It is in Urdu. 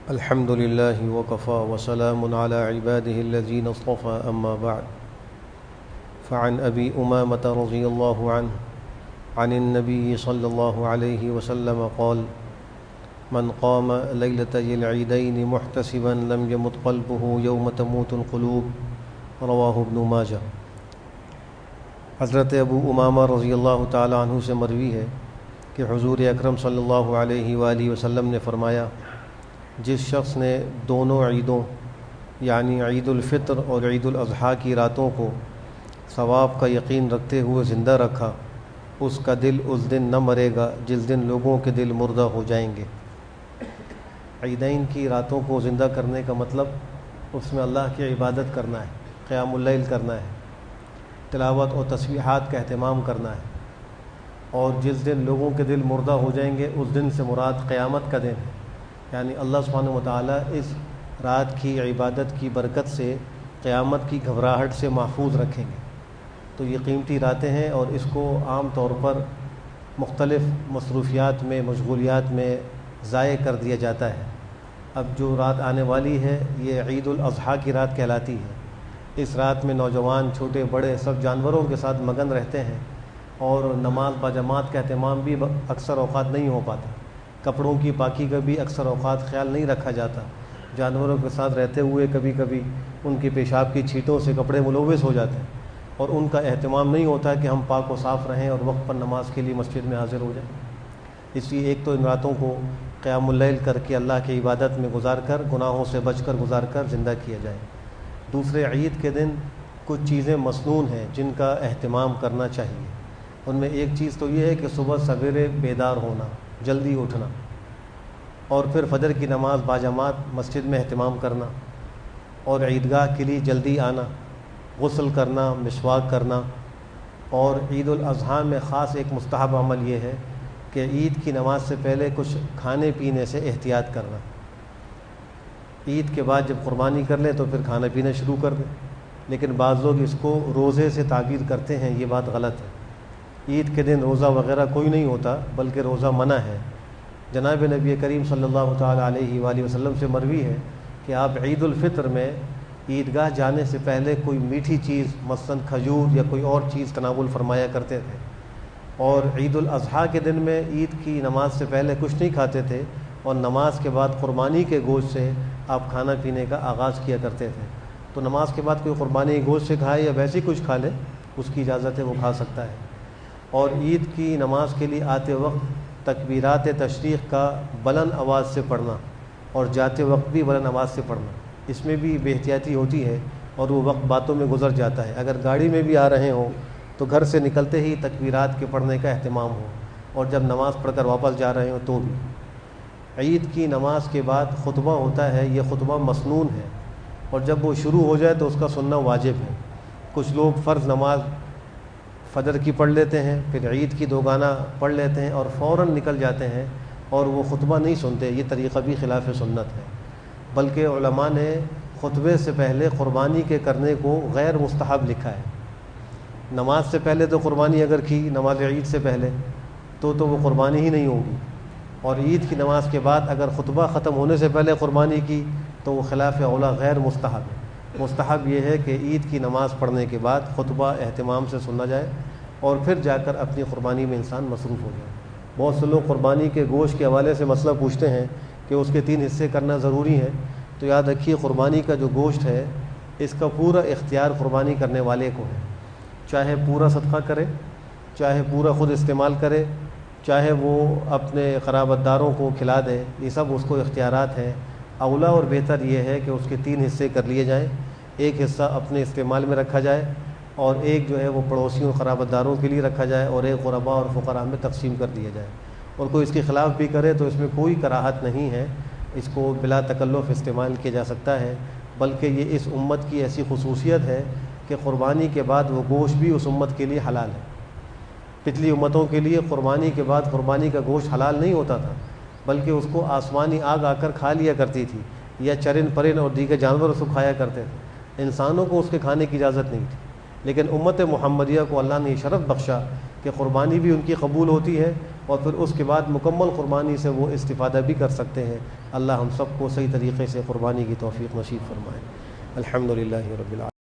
الحمد لله وكفى وسلام على عباده الذين اصطفى أما بعد فعن أبي أمامة رضي الله عنه عن النبي صلى الله عليه وسلم قال من قام ليلتي العيدين محتسبا لم يمت قلبه يوم تموت القلوب رواہ ابن ماجہ۔ حضرت ابو امامہ رضی اللہ تعالی عنہ سے مروی ہے کہ حضور اکرم صلی اللہ علیہ وآلہ وسلم نے فرمایا، جس شخص نے دونوں عیدوں یعنی عید الفطر اور عید الاضحیٰ کی راتوں کو ثواب کا یقین رکھتے ہوئے زندہ رکھا، اس کا دل اس دن نہ مرے گا جس دن لوگوں کے دل مردہ ہو جائیں گے۔ عیدین کی راتوں کو زندہ کرنے کا مطلب اس میں اللہ کی عبادت کرنا ہے، قیام اللیل کرنا ہے، تلاوت اور تسبیحات کا اہتمام کرنا ہے، اور جس دن لوگوں کے دل مردہ ہو جائیں گے اس دن سے مراد قیامت کا دن ہے، یعنی اللہ سبحانہ وتعالی اس رات کی عبادت کی برکت سے قیامت کی گھبراہٹ سے محفوظ رکھیں گے۔ تو یہ قیمتی راتیں ہیں اور اس کو عام طور پر مختلف مصروفیات میں مشغولیات میں ضائع کر دیا جاتا ہے۔ اب جو رات آنے والی ہے یہ عید الاضحیٰ کی رات کہلاتی ہے۔ اس رات میں نوجوان چھوٹے بڑے سب جانوروں کے ساتھ مگن رہتے ہیں اور نماز باجماعت کا اہتمام بھی اکثر اوقات نہیں ہو پاتا، کپڑوں کی پاکی کا بھی اکثر اوقات خیال نہیں رکھا جاتا، جانوروں کے ساتھ رہتے ہوئے کبھی کبھی ان کی پیشاب کی چھینٹوں سے کپڑے ملوث ہو جاتے ہیں اور ان کا اہتمام نہیں ہوتا کہ ہم پاک و صاف رہیں اور وقت پر نماز کے لیے مسجد میں حاضر ہو جائیں۔ اس لیے ایک تو ان راتوں کو قیام اللیل کر کے اللہ کی عبادت میں گزار کر، گناہوں سے بچ کر گزار کر زندہ کیا جائے۔ دوسرے، عید کے دن کچھ چیزیں مسنون ہیں جن کا اہتمام کرنا چاہیے۔ ان میں ایک چیز تو یہ ہے کہ صبح سویرے بیدار ہونا، جلدی اٹھنا، اور پھر فجر کی نماز باجماعت مسجد میں اہتمام کرنا، اور عیدگاہ کے لیے جلدی آنا، غسل کرنا، مسواک کرنا۔ اور عید الاضحیٰ میں خاص ایک مستحب عمل یہ ہے کہ عید کی نماز سے پہلے کچھ کھانے پینے سے احتیاط کرنا۔ عید کے بعد جب قربانی کر لیں تو پھر کھانا پینا شروع کر دیں، لیکن بعض لوگ اس کو روزے سے تعبیر کرتے ہیں، یہ بات غلط ہے۔ عید کے دن روزہ وغیرہ کوئی نہیں ہوتا بلکہ روزہ منع ہے۔ جناب نبی کریم صلی اللہ تعالی علیہ وآلہ وسلم سے مروی ہے کہ آپ عید الفطر میں عیدگاہ جانے سے پہلے کوئی میٹھی چیز مثلاً کھجور یا کوئی اور چیز تناول فرمایا کرتے تھے، اور عید الاضحیٰ کے دن میں عید کی نماز سے پہلے کچھ نہیں کھاتے تھے، اور نماز کے بعد قربانی کے گوشت سے آپ کھانا پینے کا آغاز کیا کرتے تھے۔ تو نماز کے بعد کوئی قربانی کے گوشت سے کھائے یا ویسے کچھ کھا لے، اس کی اجازت ہے، وہ کھا سکتا ہے۔ اور عید کی نماز کے لیے آتے وقت تکبیرات تشریق کا بلند آواز سے پڑھنا اور جاتے وقت بھی بلند آواز سے پڑھنا، اس میں بھی بے احتیاطی ہوتی ہے اور وہ وقت باتوں میں گزر جاتا ہے۔ اگر گاڑی میں بھی آ رہے ہوں تو گھر سے نکلتے ہی تکبیرات کے پڑھنے کا اہتمام ہو، اور جب نماز پڑھ کر واپس جا رہے ہوں تو بھی۔ عید کی نماز کے بعد خطبہ ہوتا ہے، یہ خطبہ مسنون ہے، اور جب وہ شروع ہو جائے تو اس کا سننا واجب ہے۔ کچھ لوگ فرض نماز فجر کی پڑھ لیتے ہیں، پھر عید کی دوگانہ پڑھ لیتے ہیں اور فوراً نکل جاتے ہیں اور وہ خطبہ نہیں سنتے، یہ طریقہ بھی خلاف سنت ہے۔ بلکہ علماء نے خطبے سے پہلے قربانی کے کرنے کو غیر مستحب لکھا ہے۔ نماز سے پہلے تو قربانی اگر کی، نماز عید سے پہلے، تو وہ قربانی ہی نہیں ہوگی، اور عید کی نماز کے بعد اگر خطبہ ختم ہونے سے پہلے قربانی کی تو وہ خلاف اولا غیر مستحب ہے۔ مستحب یہ ہے کہ عید کی نماز پڑھنے کے بعد خطبہ اہتمام سے سننا جائے اور پھر جا کر اپنی قربانی میں انسان مصروف ہو جائے۔ بہت سے لوگ قربانی کے گوشت کے حوالے سے مسئلہ پوچھتے ہیں کہ اس کے 3 حصے کرنا ضروری ہے، تو یاد رکھیے قربانی کا جو گوشت ہے اس کا پورا اختیار قربانی کرنے والے کو ہے، چاہے پورا صدقہ کرے، چاہے پورا خود استعمال کرے، چاہے وہ اپنے قرابت داروں کو کھلا دے، یہ سب اس کو اختیارات ہیں۔ اولا اور بہتر یہ ہے کہ اس کے 3 حصے کر لیے جائیں، ایک حصہ اپنے استعمال میں رکھا جائے اور ایک جو ہے وہ پڑوسیوں قرابت داروں کے لیے رکھا جائے اور ایک غرباء اور فقراء میں تقسیم کر دیا جائے۔ اور کوئی اس کے خلاف بھی کرے تو اس میں کوئی کراہت نہیں ہے، اس کو بلا تکلف استعمال کیا جا سکتا ہے، بلکہ یہ اس امت کی ایسی خصوصیت ہے کہ قربانی کے بعد وہ گوشت بھی اس امت کے لیے حلال ہے۔ پچھلی امتوں کے لیے قربانی کے بعد قربانی کا گوشت حلال نہیں ہوتا تھا، بلکہ اس کو آسمانی آگ آ کر کھا لیا کرتی تھی، یا چرند پرند اور دیگر جانور اس کو کھایا کرتے تھے، انسانوں کو اس کے کھانے کی اجازت نہیں تھی۔ لیکن امت محمدیہ کو اللہ نے شرف بخشا کہ قربانی بھی ان کی قبول ہوتی ہے اور پھر اس کے بعد مکمل قربانی سے وہ استفادہ بھی کر سکتے ہیں۔ اللہ ہم سب کو صحیح طریقے سے قربانی کی توفیق نصیب فرمائے۔ الحمدللہ رب العالمین۔